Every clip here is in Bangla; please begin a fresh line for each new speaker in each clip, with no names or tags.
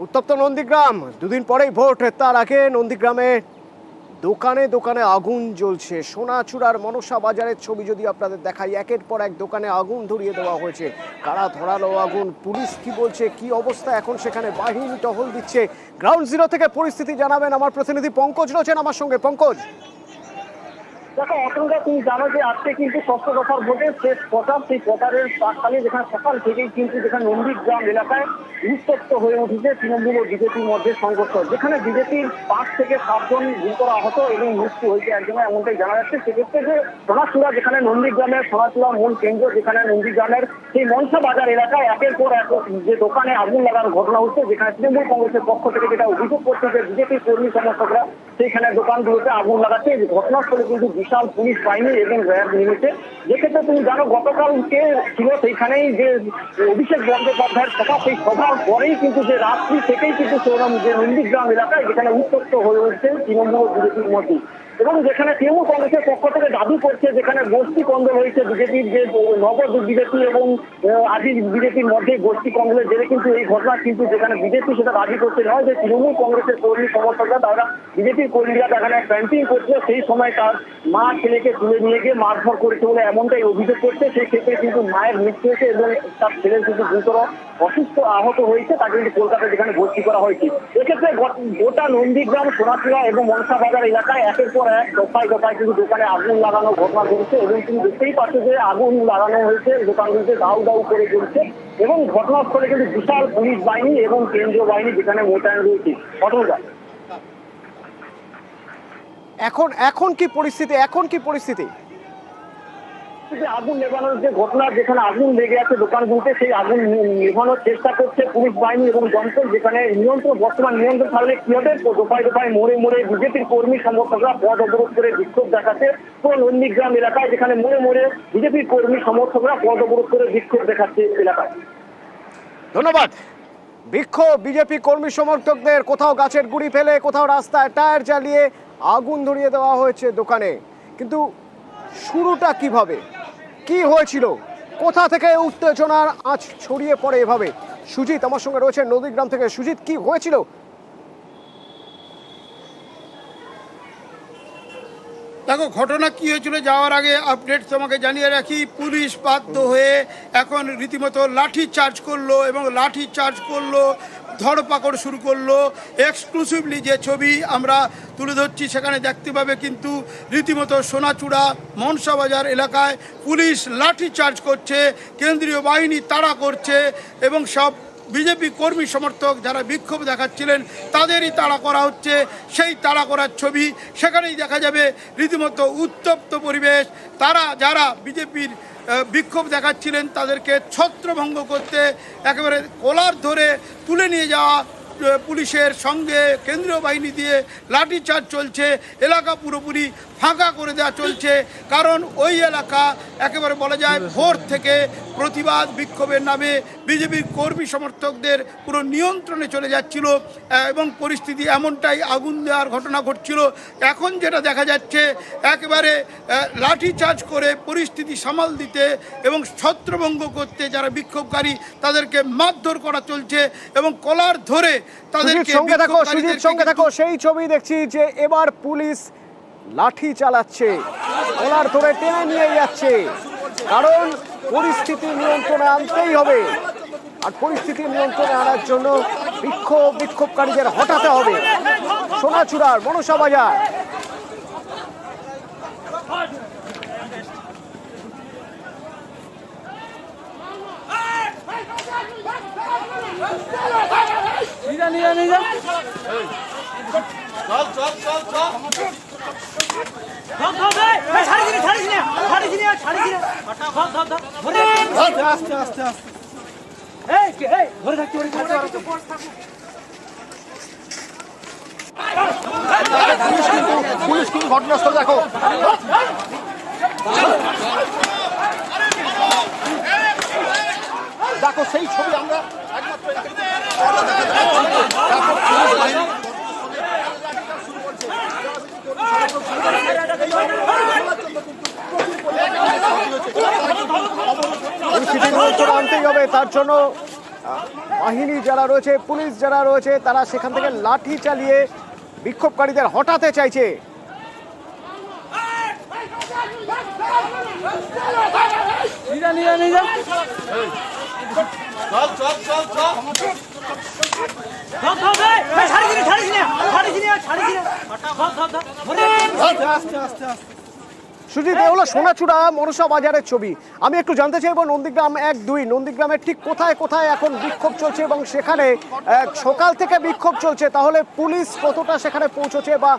উত্তপ্ত নন্দীগ্রাম, দুদিন পরেই ভোট, তার আগে নন্দীগ্রামে দোকানে দোকানে আগুন জ্বলছে। সোনাচূড়ার মনসা বাজারের ছবি যদি আপনাদের দেখাই, একের পর এক দোকানে আগুন ধরিয়ে দেওয়া হয়েছে। কারা ধরালো আগুন, পুলিশ কি বলছে, কি অবস্থা এখন সেখানে, বাহিনী টহল দিচ্ছে। গ্রাউন্ড জিরো থেকে পরিস্থিতি জানাবেন আমার প্রতিনিধি পঙ্কজ রয়েছেন আমার সঙ্গে। পঙ্কজ,
দেখো অসংখ্য, তুমি জানো যে আজকে কিন্তু ষষ্ঠ দফার ভোটের শেষ প্রচার, সেই প্রচারের প্রাককালে যেখানে সকাল থেকেই কিন্তু যেখানে নন্দীগ্রাম এলাকায় উত্তপ্ত হয়ে উঠেছে তৃণমূল ও বিজেপির মধ্যে সংঘর্ষ। যেখানে বিজেপির 5 থেকে 7 জন গুরুতর আহত এবং মৃত্যু হয়েছে একজনের, এমনটাই জানা যাচ্ছে। সেক্ষেত্রে যে সোনাচূড়া, যেখানে নন্দীগ্রামের সোনাচূড়া মূল কেন্দ্র, যেখানে নন্দীগ্রামের সেই মনসা বাজার এলাকায় একের পর এক যে দোকানে আগুন লাগানোর ঘটনা হচ্ছে, যেখানে তৃণমূল কংগ্রেসের পক্ষ থেকে যেটা অভিযোগ করছে যে বিজেপির কর্মী সমর্থকরা সেইখানে দোকানগুলোতে আগুন লাগাচ্ছে। ঘটনাস্থলে কিন্তু বিশাল পুলিশ বাহিনী এবং র্যাব নেমেছে। যেক্ষেত্রে তুমি জানো গতকালকে ছিল সেইখানেই যে অভিষেক বন্দ্যোপাধ্যায়ের সভা, সেই সভার পরেই কিন্তু যে রাত্রি থেকেই কিন্তু যে নন্দীগ্রাম এলাকায় যেখানে উত্তপ্ত হয়ে উঠছে তৃণমূল ও বিজেপির মধ্যে, এবং যেখানে তৃণমূল কংগ্রেসের পক্ষ থেকে দাবি করছে যেখানে গোষ্ঠী কন্দল হয়েছে বিজেপির, যে নগদ বিজেপি এবং আদি বিজেপির মধ্যে গোষ্ঠী কন্দলের জেরে কিন্তু এই ঘটনা। কিন্তু যেখানে বিজেপি সেটা দাবি করছে নয়, যে তৃণমূল কংগ্রেসের কর্মী সমর্থকরা, তারা বিজেপির কর্মীরা যেখানে ক্যাম্পিং করছিল, সেই সময় তার মা ছেলেকে তুলে নিয়ে গিয়ে মারধর করেছে বলে এমনটাই অভিযোগ করছে। সেই ক্ষেত্রে কিন্তু মায়ের মৃত্যু হয়েছে এবং তার ছেলের কিন্তু গুরুতর অসুস্থ আহত হয়েছে, তাকে কিন্তু কলকাতায় যেখানে ভর্তি করা হয়েছে। এক্ষেত্রে গোটা নন্দীগ্রাম, সোনাচূড়া এবং মনসা বাজার এলাকায় একের পর এক দফায় দফায় কিন্তু দোকানে আগুন লাগানোর ঘটনা ঘটেছে, এবং তুমি দেখতেই পাচ্ছ যে আগুন লাগানো হয়েছে, দোকানগুলিতে দাউ দাউ করে জ্বলছে, এবং ঘটনাস্থলে কিন্তু বিশাল পুলিশ বাহিনী এবং কেন্দ্রীয় বাহিনী যেখানে মোতায়েন রয়েছে। ঘটনা
এখন কি পরিস্থিতি,
আগুন নেভানোর যে ঘটনা, যেখানে আগুন লেগে আছে দোকানগুলোতে, সেই আগুন নেভানোর চেষ্টা করছে পুলিশ বাহিনী এবং যন্ত্র। যেখানে বর্তমান নিয়ন্ত্রণ থাকলে কি হবে, দফায় দফায় মোড়ে মোড়ে বিজেপির কর্মী সমর্থকরা পথ অবরোধ করে বিক্ষোভ দেখাচ্ছে। তো নন্দীগ্রাম এলাকায় যেখানে মোড়ে মোড়ে বিজেপির কর্মী সমর্থকরা পথ অবরোধ করে বিক্ষোভ দেখাচ্ছে এলাকায়।
ধন্যবাদ। বিক্ষোভ বিজেপি কর্মী সমর্থকদের, কোথাও গাছের গুড়ি ফেলে, কোথাও রাস্তায় টায়ার জ্বালিয়ে আগুন ধরিয়ে দেওয়া হয়েছে দোকানে। কিন্তু শুরুটা কিভাবে, কি হয়েছিল, কোথা থেকে উত্তেজনার আঁচ ছড়িয়ে পড়ে এভাবে? সুজিত আমার সঙ্গে রয়েছে নন্দীগ্রাম থেকে। সুজিত, কি হয়েছিল?
দেখো, ঘটনা কি হয়েছিল যাওয়ার আগে আপডেট তোমাকে জানিয়ে রাখি। পুলিশ বাধ্য হয়ে এখন রীতিমতো লাঠি চার্জ করলো, এবং লাঠি চার্জ করলো, ধরপাকড় শুরু করলো। এক্সক্লুসিভলি যে ছবি আমরা তুলে ধরছি সেখানে দেখতে পাবে কিন্তু রীতিমতো সোনাচূড়া মনসা বাজার এলাকায় পুলিশ লাঠি চার্জ করছে, কেন্দ্রীয় বাহিনী তাড়া করছে, এবং সব বিজেপি কর্মী সমর্থক যারা বিক্ষোভ দেখাচ্ছিলেন তাদেরই তাড়া করা হচ্ছে। সেই তাড়া করার ছবি সেখানেই দেখা যাবে, রীতিমতো উত্তপ্ত পরিবেশ। তারা যারা বিজেপির বিক্ষোভ দেখাচ্ছিলেন তাদেরকে ছত্রভঙ্গ করতে একেবারে কলার ধরে তুলে নিয়ে যাওয়া পুলিশের সঙ্গে কেন্দ্রীয় বাহিনী দিয়ে লাঠিচার্জ চলছে। এলাকা পুরোপুরি ফাঁকা করে দেওয়া চলছে, কারণ ওই এলাকা একেবারে বলা যায় ভোর থেকে প্রতিবাদ বিক্ষোভের নামে বিজেপির কর্মী সমর্থকদের পুরো নিয়ন্ত্রণে চলে যাচ্ছিল, এবং পরিস্থিতি এমনটাই, আগুন দেওয়ার ঘটনা ঘটছিল। এখন যেটা দেখা যাচ্ছে, একেবারে লাঠিচার্জ করে পরিস্থিতি সামাল দিতে এবং ছত্রভঙ্গ করতে যারা বিক্ষোভকারী তাদেরকে মারধর করা চলছে, এবং কলার ধরে তাদেরকে
সঙ্গে থাকো। সেই ছবি দেখছি যে এবার পুলিশ লাঠি চালাচ্ছে, কলার ধরে টেনে নিয়ে যাচ্ছে, কারণ পরিস্থিতি নিয়ন্ত্রণে আনতেই হবে। আর পরিস্থিতি নিয়ন্ত্রণে আনার জন্য বিক্ষোভকারীদের হটাতে হবে। সোনাচূড়ার মনসা বাজার, পুলিশ কিন্তু ঘটনাস্থল দেখো। দেখো সেই ছবি আমরা পরিস্থিতি নিয়ন্ত্রণে আনতেই হবে। তার জন্য বাহিনী যারা রয়েছে, পুলিশ যারা রয়েছে, তারা সেখান থেকে লাঠি চালিয়ে বিক্ষোভকারীদের হটাতে চাইছে। সুজিত, এ হলো সোনাচূড়া মনসা বাজারের ছবি। আমি একটু জানতে চাইবো নন্দীগ্রাম 1-2, নন্দীগ্রামের ঠিক কোথায় কোথায় এখন বিক্ষোভ চলছে এবং সেখানে সকাল থেকে বিক্ষোভ চলছে, তাহলে পুলিশ কতটা সেখানে পৌঁছেছে বা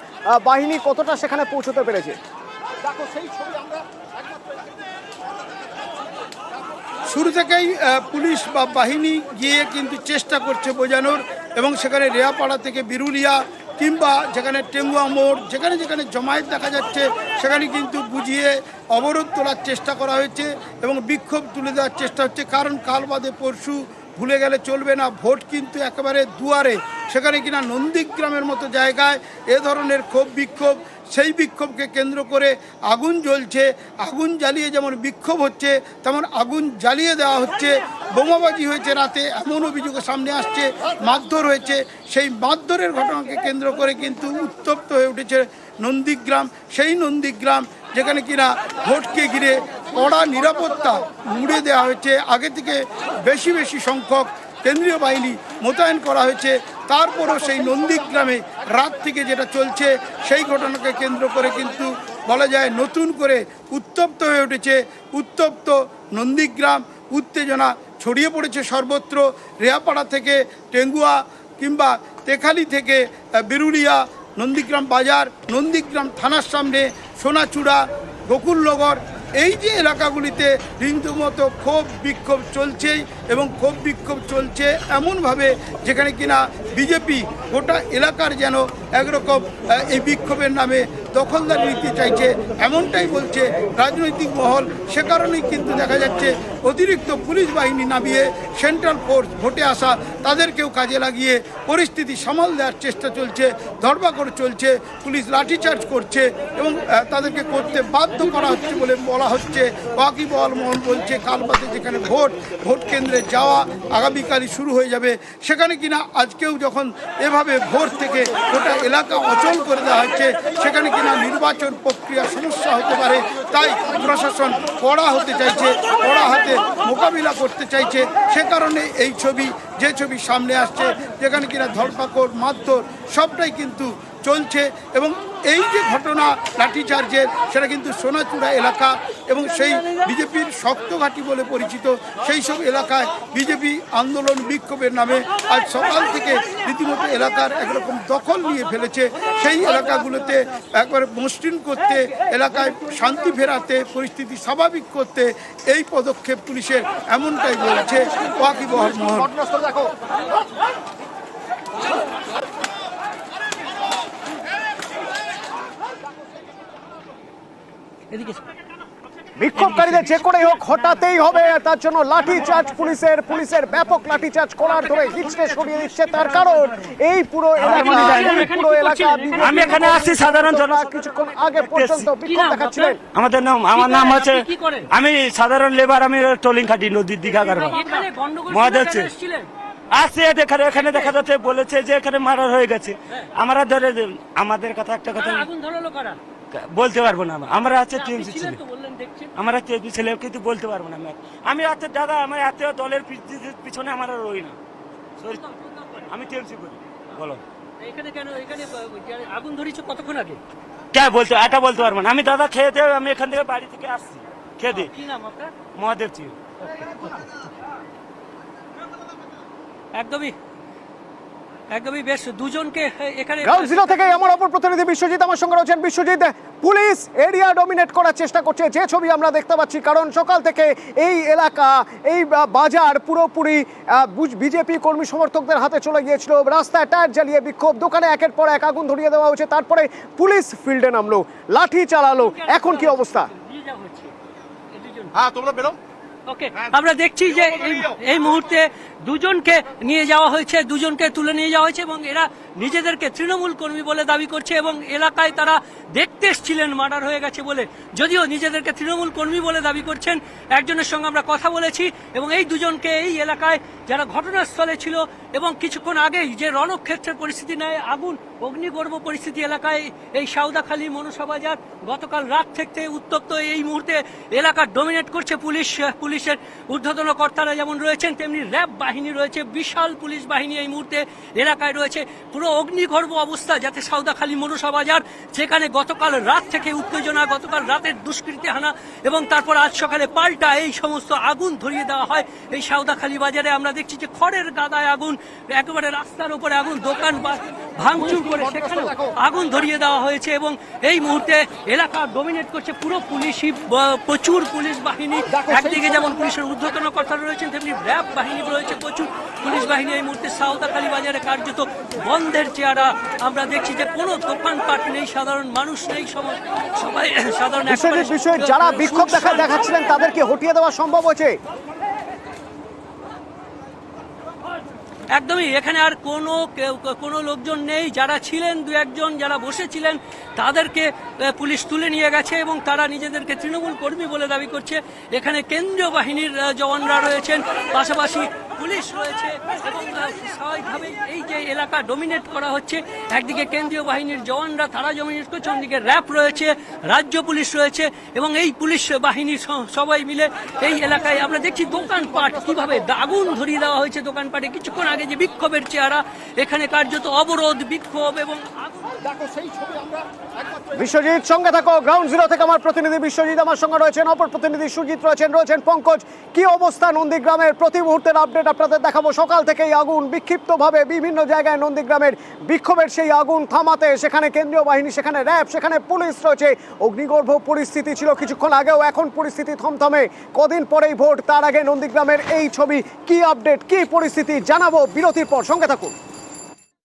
বাহিনী কতটা সেখানে পৌঁছতে পেরেছে?
শুরু থেকেই পুলিশ বা বাহিনী গিয়ে কিন্তু চেষ্টা করছে বোঝানোর, এবং সেখানে রেয়াপাড়া থেকে বিরুলিয়া কিংবা যেখানে টেঙ্গুয়া মোড়, যেখানে যেখানে জমায়েত দেখা যাচ্ছে সেখানে কিন্তু বুঝিয়ে অবরোধ তোলার চেষ্টা করা হয়েছে এবং বিক্ষোভ তুলে দেওয়ার চেষ্টা হচ্ছে। কারণ কাল বাদে পরশু ভুলে গেলে চলবে না, ভোট কিন্তু একেবারে দুয়ারে। সেখানে কিনা নন্দীগ্রামের মতো জায়গায় এ ধরনের ক্ষোভ বিক্ষোভ, সেই বিক্ষোভকে কেন্দ্র করে আগুন জ্বলছে। আগুন জ্বালিয়ে যেমন বিক্ষোভ হচ্ছে, তেমন আগুন জ্বালিয়ে দেওয়া হচ্ছে। বোমাবাজি হয়েছে রাতে, এমন অভিযোগ সামনে আসছে। মারধর হয়েছে, সেই মারধরের ঘটনাকে কেন্দ্র করে কিন্তু উত্তপ্ত হয়ে উঠেছে নন্দীগ্রাম। সেই নন্দীগ্রাম যেখানে কিনা ভোটকে ঘিরে কড়া নিরাপত্তা মুড়ে দেওয়া হয়েছে, আগে থেকে বেশি বেশি সংখ্যক কেন্দ্রীয় বাহিনী মোতায়েন করা হয়েছে। তারপরও সেই নন্দীগ্রামে রাত থেকে যেটা চলছে সেই ঘটনাকে কেন্দ্র করে কিন্তু বলা যায় নতুন করে উত্তপ্ত হয়ে উঠেছে উত্তপ্ত নন্দীগ্রাম। উত্তেজনা ছড়িয়ে পড়েছে সর্বত্র। রেয়াপাড়া থেকে টেঙ্গুয়া কিংবা তেখালি থেকে বিরুলিয়া, নন্দীগ্রাম বাজার, নন্দীগ্রাম থানার সামনে, সোনাচূড়া, গোকুলনগর, এই যে এলাকাগুলিতে রীতিমতো ক্ষোভ বিক্ষোভ চলছেই। এবং ক্ষোভ বিক্ষোভ চলছে এমনভাবে যেখানে কিনা বিজেপি গোটা এলাকার যেন একরকম এই বিক্ষোভের নামে দখলদারি নিতে চাইছে, এমনটাই বলছে রাজনৈতিক মহল। সে কারণেই কিন্তু দেখা যাচ্ছে অতিরিক্ত পুলিশ বাহিনী নামিয়ে সেন্ট্রাল ফোর্স ভোটে আসা তাদেরকেও কাজে লাগিয়ে পরিস্থিতি সামাল দেওয়ার চেষ্টা চলছে। ধরপাকড় চলছে, পুলিশ লাঠিচার্জ করছে এবং তাদেরকে করতে বাধ্য করা হচ্ছে বলে বলা হচ্ছে। ওয়াকিবহাল মহল বলছে কাল বাদে যেখানে ভোট কেন্দ্রে যাওয়া আগামীকালই শুরু হয়ে যাবে। সেখানে কিনা আজকেও যখন এভাবে ভোর থেকে গোটা এলাকা অচল করে দেওয়া হচ্ছে, সেখানে কিনা নির্বাচন প্রক্রিয়া সমস্যা হতে পারে। তাই প্রশাসন কড়া হতে চাইছে, কড়া হাতে মোকাবিলা করতে চাইছে। সে কারণে এই যে ছবি সামনে আসছে, যেখানে কিনা ধরপাকড় মারধর সবটাই কিন্তু চলছে। এবং এই যে ঘটনা লাঠিচার্জের, সেটা কিন্তু সোনাচূড়া এলাকা এবং সেই বিজেপির শক্ত ঘাঁটি বলে পরিচিত সেই সব এলাকায় বিজেপি আন্দোলন বিক্ষোভের নামে আজ সকাল থেকে রীতিমতো এলাকার একরকম দখল নিয়ে ফেলেছে। সেই এলাকাগুলোতে একবারে মসৃণ করতে, এলাকায় শান্তি ফেরাতে, পরিস্থিতি স্বাভাবিক করতে এই পদক্ষেপ পুলিশের, এমনটাই বলছে ওয়াকিবহাল মহল।
বিক্ষোভকারীদের যে করেই হোক হটাতেই হবে, তার জন্য লাঠি চার্জ পুলিশের ব্যাপক লাঠি চার্জ করার ধরে হিচড়ে সরিয়ে দিচ্ছে। তার কারণ এই পুরো এলাকা
আমি এখানে আসছি সাধারণ
কিছুক্ষণ আগে পর্যন্ত বিক্ষোভ দেখাচ্ছিলেন।
আমার নাম হচ্ছে, আমি সাধারণ লেবার, আমি টোলিং খাটি নদীর দিঘা কারবার মহাদেব আসছে। এখানে দেখা যাচ্ছে বলেছে যে এখানে মার্ডার হয়ে গেছে। আমরা ধরে আমাদের কথা একটা কথা বলতে পারবো না। আমরা আছে টিএমসি ছেলে, আমরা টিএমসি ছেলে, কিন্তু বলতে পারবো না। আমি এত দাদা, আমার এত দলের পিছনে আমরা রই না। আমি টিএমসি করি। বলো
আগুন ধরিয়েছো কতক্ষণ আগে?
কে বলতে, এটা বলতে পারবো না। আমি দাদা খেয়ে আমি এখান থেকে বাড়ি থেকে আসছি খেয়ে।
কি নাম আপনার?
মহাদেব জি।
একদমই বেশ দুজনকে এখানে
গ্রাউন্ড জিরো থেকে আমার অপর প্রতিনিধি বিশ্বজিৎ আমার সঙ্গে রয়েছেন। বিশ্বজিৎ, পুলিশ এরিয়া ডমিনেট করার চেষ্টা করছে, যে ছবি আমরা দেখতে পাচ্ছি। কারণ সকাল থেকে এই এলাকা, এই বাজার পুরোপুরি বিজেপি কর্মী সমর্থকদের হাতে চলে গিয়েছিল। রাস্তায় টায়ার জ্বালিয়ে বিক্ষোভ, দোকানে একের পর এক আগুন ধরিয়ে দেওয়া হয়েছে। তারপরে পুলিশ ফিল্ডে নামলো, লাঠি চালালো। এখন কি অবস্থা?
হ্যাঁ, তোমরা বেরো। ওকে, আমরা দেখছি যে এই মুহূর্তে দুজনকে নিয়ে যাওয়া হয়েছে, দুজনকে তুলে নিয়ে যাওয়া হয়েছে এবং এরা নিজেদেরকে তৃণমূল কর্মী বলে দাবি করছে এবং এলাকায় তারা দেখতে এসেছিলেন মার্ডার হয়ে গেছে বলে, যদিও নিজেদেরকে তৃণমূল কর্মী বলে দাবি করছেন। একজনের সঙ্গে আমরা কথা বলেছি এবং এই দুজনকে এই এলাকায় যারা ঘটনাস্থলে ছিল এবং কিছুক্ষণ আগেই যে রণক্ষেত্রের পরিস্থিতি নেয়, আগুন অগ্নিগর্ভ পরিস্থিতি এলাকায় এই সাউদাখালী মনসা বাজার গতকাল রাত থেকে উত্তপ্ত। এই মুহূর্তে এলাকা ডমিনেট করছে পুলিশের ঊর্ধ্বতন কর্তারা যেমন রয়েছেন, তেমনি র্যাব বাহিনী রয়েছে, বিশাল পুলিশ বাহিনী এই মুহূর্তে এলাকায় রয়েছে। পুরো অগ্নিগর্ভ অবস্থা যাতে সাউদাখালী মনসা বাজার, যেখানে গতকাল রাত থেকে উত্তেজনা, গতকাল রাতের দুষ্কৃতী হানা এবং তারপর আজ সকালে পাল্টা এই সমস্ত আগুন ধরিয়ে দেওয়া হয়। এই সাউদাখালী বাজারে আমরা দেখছি যে খড়ের গাদায় আগুন, একেবারে রাস্তার উপরে আগুন, দোকান ভাঙচুর করে সেখানে আগুন ধরিয়ে দেওয়া হয়েছে এবং এই মুহূর্তে এলাকা ডমিনেট করছে পুরো পুলিশই, প্রচুর পুলিশ বাহিনী। একদিকে যেমন পুলিশের ঊর্ধ্বতন কর্তারা রয়েছেন, তেমনি র্যাব বাহিনী রয়েছে, প্রচুর পুলিশ বাহিনী এই মুহূর্তে সাউদাখালী বাজারে কার্যত বন্ধের চেহারা। আমরা দেখছি যে কোনো দোকানপাট নেই, সাধারণ মানুষ নেই, সবাই সাধারণ
বিষয়ে যারা বিক্ষোভ দেখাচ্ছিলেন তাদেরকে হটিয়ে দেওয়া সম্ভব হয়েছে?
একদমই, এখানে আর কোনো লোকজন নেই। যারা ছিলেন দু একজন যারা বসেছিলেন তাদেরকে পুলিশ তুলে নিয়ে গেছে এবং তারা নিজেদেরকে তৃণমূল কর্মী বলে দাবি করছে। এখানে কেন্দ্রীয় বাহিনীর জওয়ানরা রয়েছেন, পাশাপাশি পুলিশ রয়েছে এবং স্বাভাবিকভাবেই এই যে এলাকা ডমিনেট করা হচ্ছে, একদিকে কেন্দ্রীয় বাহিনীর জওয়ানরা তারা ডমিনেট করছে, অন্যদিকে র্যাব রয়েছে, রাজ্য পুলিশ রয়েছে এবং এই পুলিশ বাহিনীর সবাই মিলে এই এলাকায় আমরা দেখছি দোকানপাট কিভাবে আগুন ধরিয়ে দেওয়া হয়েছে। দোকানপাটে কিছুক্ষণ আগে যে বিক্ষোভের চেহারা, এখানে কার্যত অবরোধ, বিক্ষোভ এবং
বিশ্বজিৎ সঙ্গে থাকো, গ্রাউন্ড জিরো থেকে আমার প্রতিনিধি বিশ্বজিৎ আমার সঙ্গে রয়েছেন, অপর প্রতিনিধি সুজিত রয়েছেন পঙ্কজ। কি অবস্থা নন্দীগ্রামের? প্রতি মুহূর্তের আপডেট আপনাদের দেখাবো। সকাল থেকেই আগুন বিক্ষিপ্তভাবে বিভিন্ন জায়গায় নন্দীগ্রামের বিক্ষোভের সেই আগুন থামাতে সেখানে কেন্দ্রীয় বাহিনী, সেখানে র্যাব, সেখানে পুলিশ রয়েছে। অগ্নিগর্ভ পরিস্থিতি ছিল কিছুক্ষণ আগেও, এখন পরিস্থিতি থমথমে। কদিন পরেই ভোট, তার আগে নন্দীগ্রামের এই ছবি। কি আপডেট, কি পরিস্থিতি জানাবো বিরতির পর, সঙ্গে থাকুন।